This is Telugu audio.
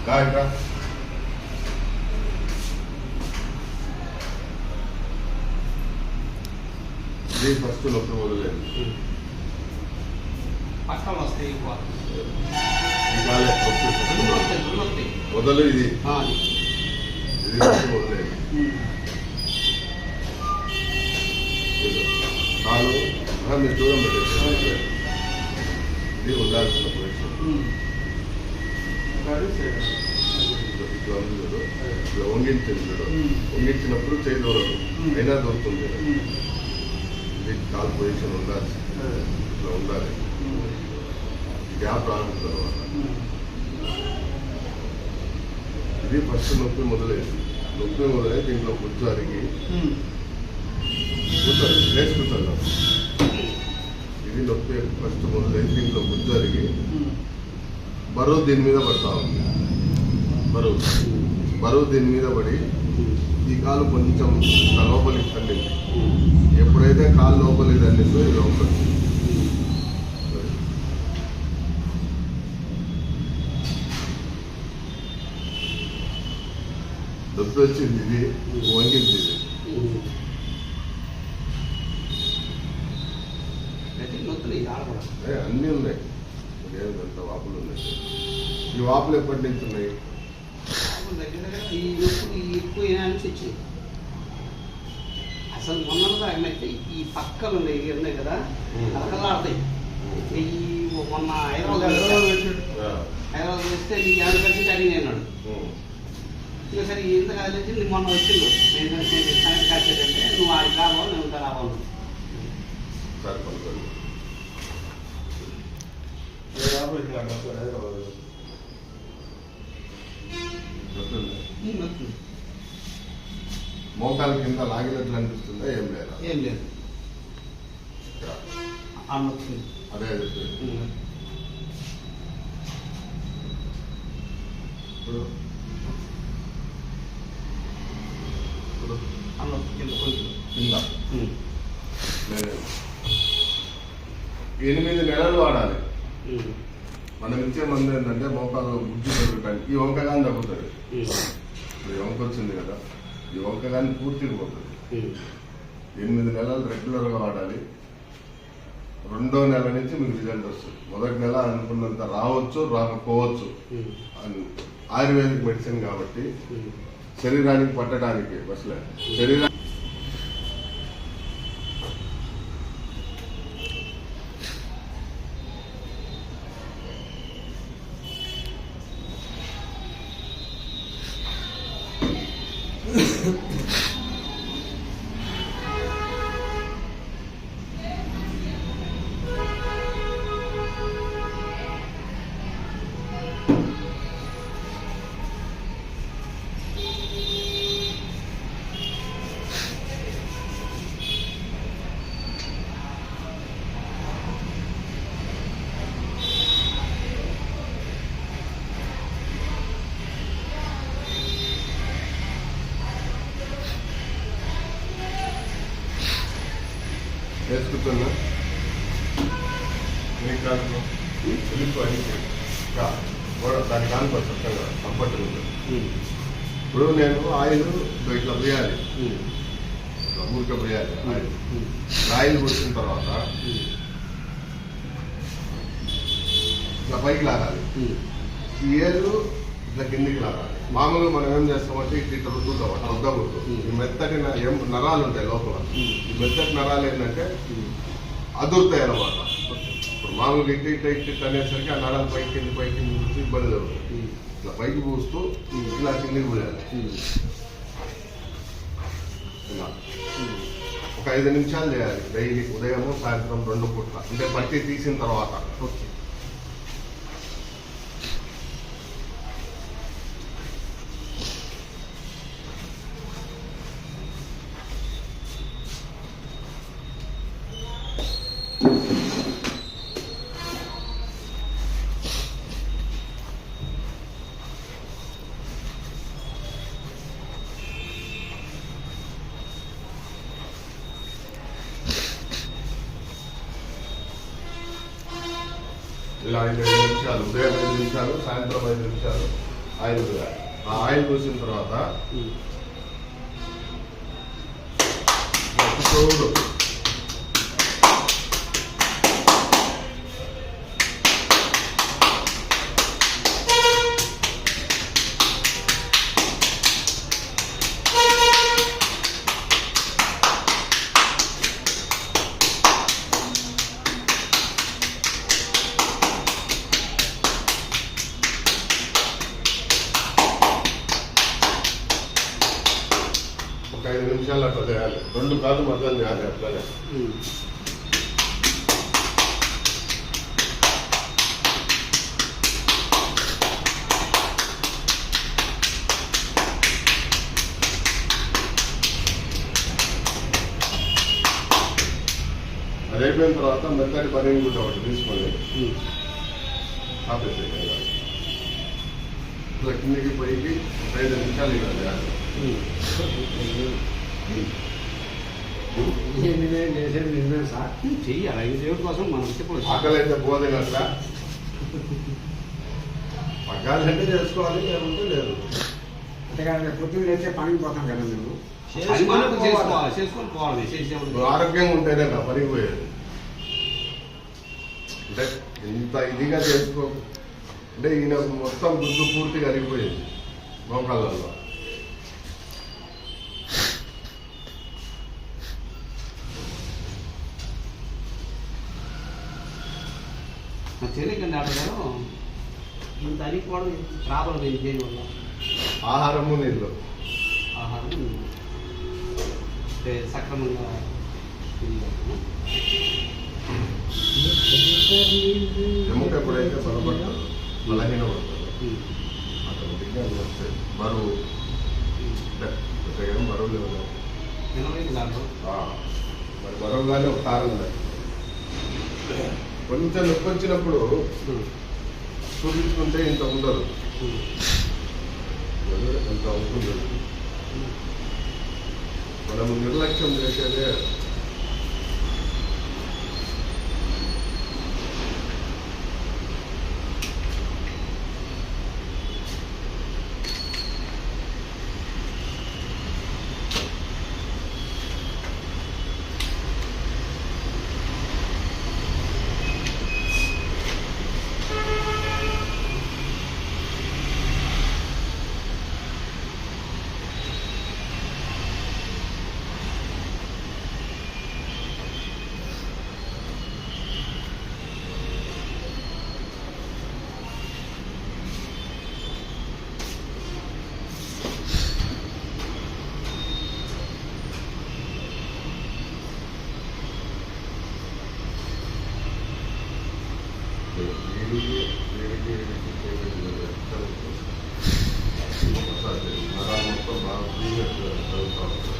ఇది ఫస్ట్ నొప్పి మొదలైంది. పక్కన వస్తాయి మొదలు ఇది నొప్పి మొదలైంది. కాలు మీరు దూరం పెట్టేసి ఇది ఉండాల్సిన పొజిషన్. ఇట్లా వంగించింది. వంగించినప్పుడు చేయి దూరదు, అయినా దొరుకుతుంది. ఇది కాలు పొజిషన్ ఉండాలి, ఇట్లా ఉండాలి. గ్యాప్ రాకుండా తర్వాత ఇది ఫస్ట్ నొప్పి మొదలైంది. నొప్పి మొదలై దీంట్లో గుజ్జు అరిగి లేచి కూర్చోండి. ఇది నొప్పి ఫస్ట్ మొదలై దీంట్లో గుజ్జు అరిగి బరువు దీని మీద పడతా ఉంది. బరువు దీని మీద పడి ఈ కాలు కొంచెం లోపలికి తల్లింది. ఎప్పుడైతే కాలు లోపలికి తల్లిందో ఇది లోపలి నొప్పి వచ్చింది. ఇది వంగింది. అన్నీ ఉన్నాయి, అంత వాపులు ఉన్నాయి. ఈ వాపులు ఎప్పటి నుంచి ఉన్నాయి? అసలు మొన్న ఈ పక్కలు ఉన్నాయి కదా, అలకలాడతాయి. మొన్న హైదరాబాద్ వస్తే నీకు ఎవరు కలిసి అడిగినాడు. ఇంకా సరే ఎంత కాదు మొన్న వచ్చిండు. నేను కాసేటంటే నువ్వు ఆడికి రావాలి, నేను ఉంటా రావాలి. మోకాల కింద లాగినట్లు అనిపిస్తుందా? ఏం లేదా? ఏం లేదు. అదే ఇప్పుడు కింద 8 నెలలు వాడాలి. మనం ఇచ్చే మందు ఏంటంటే మోకాలు గుజ్జు పెరగటానికి. ఈ వంకగాని తగ్గుతుంది. ఇప్పుడు ఈ వంక వచ్చింది కదా, ఈ వంకగాని పూర్తిగా పోతుంది. 8 నెలలు రెగ్యులర్గా వాడాలి. 2వ నెల నుంచి మీకు రిజల్ట్ వస్తుంది. మొదటి నెల అనుకున్నంత రావచ్చు, రాకపోవచ్చు. ఆయుర్వేదిక్ మెడిసిన్ కాబట్టి శరీరానికి పట్టడానికి అసలే శరీరానికి వేసుకుంటున్నా. దానికి ఆనుకోవచ్చు కంఫర్ట్ ఉంటుంది. ఇప్పుడు నేను ఆయిల్ ఇట్లా పోయాలి, ఇట్లా ఊరికే పోయాలి. ఆయిల్ పోసిన తర్వాత ఇట్లా పైకి లాగాలి. ఈ ఏళ్ళు ఇట్లా కిందికి లాగాలి. మామూలుగా మనం ఏం చేస్తామంటే ఇట్లా రుద్దుతాం, అట్లా రుద్దకూడదు. ఈ మెత్తటి నరాలు ఉంటాయి లోపల. ఈ మెత్తటి నరాలు ఏంటంటే అదురుతాయి అన్నమాట. ఇప్పుడు మామూలుగా ఇట్ట అనేసరికి ఆ నరాలు పైకి కింది చూసి ఇబ్బంది జరుగుతుంది. ఇట్లా పైకి పూస్తూ ఇలా కిందికి పోయాలి. ఇలా ఒక 5 నిమిషాలు చేయాలి డైలీ, ఉదయము సాయంత్రం 2 పూట్ల. అంటే పట్టి తీసిన తర్వాత. ఇలా 5 నిమిషాలు, ఉదయం 5 నిమిషాలు, సాయంత్రం 5 నిమిషాలు ఆయిల్ పోయాలి. ఆ ఆయిల్ పోసిన తర్వాత చూడు ఒక 5 నిమిషాలు అట్లా చేయాలి. 2 కాదు మధ్యలో చేయాలి అట్లానే. అది అయిపోయిన తర్వాత మెత్తటి పన్నీర్ గుడ్డ ఒకటి తీసుకొని ఆపేసేయాలి. ఇట్లా కిందికి పైకి 5 నిమిషాలు ఇలా చేయాలి. చేసేది నిజమే సార్. చెయ్యాలి. ఈ దేవుడి కోసం మనం ఇప్పుడు ఆకలి అయితే పోదని అట్లా పగ్గాలంటే చేసుకోవాలి, లేకుంటే లేదు. అంతేకాదు పొద్దున్న లేస్తే పనికి పోతాం కదా మేము. అది మనకు చేసుకోవాలి, చేసుకొని పోవాలి. నువ్వు ఆరోగ్యంగా ఉంటేనే నా పనికి పోయేది. అంటే ఇంత ఇదిగా చేసుకో అంటే ఈయన మొత్తం గుడ్డు పూర్తిగా అరిగిపోయింది మోకాళ్ళల్లో. తెలియకండి ఆడగారు ఇంత అరిగిపోవడం ప్రాబ్లం ఏంటి దేనివల్ల? ఆహారము నీళ్ళు. ఆహారం అంటే సక్రమంగా ఎముక ఎప్పుడైతే బలపడతారు బలహీనపడతారు ఆటోమేటిక్గా వస్తాయి. బరువు అంతేగాని బరువు లేవు. మరి బరువుగానే ఒక కారణం ఉంది. కొంచెం నొప్పి వచ్చినప్పుడు చూపించుకుంటే ఇంత ఉండదు, ఇంత ఉంటుంది. మనం నిర్లక్ష్యం చేసేదే. మొత్తం బాగా